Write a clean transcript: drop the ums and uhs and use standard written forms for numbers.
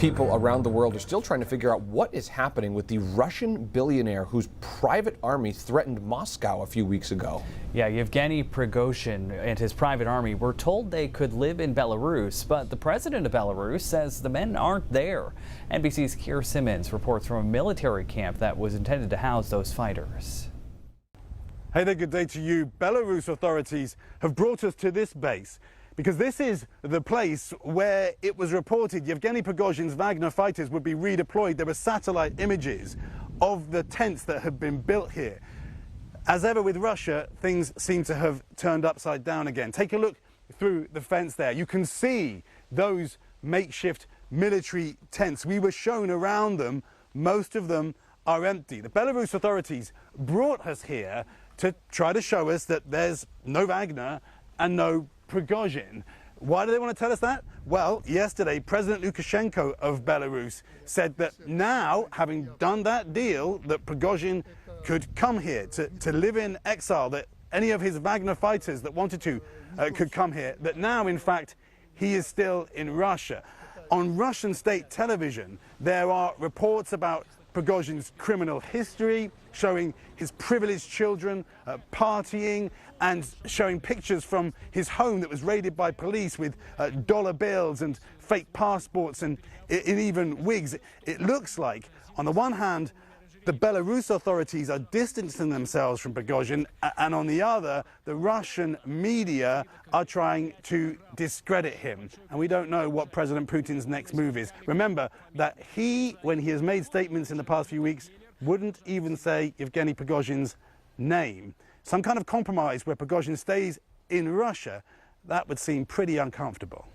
People around the world are still trying to figure out what is happening with the Russian billionaire whose private army threatened Moscow a few weeks ago. Yeah, Yevgeny Prigozhin and his private army were told they could live in Belarus, but the president of Belarus says the men aren't there. NBC's Keir Simmons reports from a military camp that was intended to house those fighters. Hey there, good day to you. Belarus authorities have brought us to this base because this is the place where it was reported Yevgeny Prigozhin's Wagner fighters would be redeployed. There were satellite images of the tents that had been built here. As ever with Russia, things seem to have turned upside down again. Take a look through the fence there. You can see those makeshift military tents. We were shown around them. Most of them are empty. The Belarus authorities brought us here to try to show us that there's no Wagner and no Prigozhin. Why do they want to tell us that? Well, yesterday, President Lukashenko of Belarus said that now, having done that deal, that Prigozhin could come here to live in exile, that any of his Wagner fighters that wanted to could come here, that now, in fact, he is still in Russia. On Russian state television, there are reports about Prigozhin's criminal history, showing his privileged children partying, and showing pictures from his home that was raided by police with dollar bills and fake passports and even wigs. It looks like, on the one hand, the Belarus authorities are distancing themselves from Prigozhin, and on the other, the Russian media are trying to discredit him. And we don't know what President Putin's next move is. Remember that he, when he has made statements in the past few weeks, wouldn't even say Yevgeny Prigozhin's name. Some kind of compromise where Prigozhin stays in Russia, that would seem pretty uncomfortable.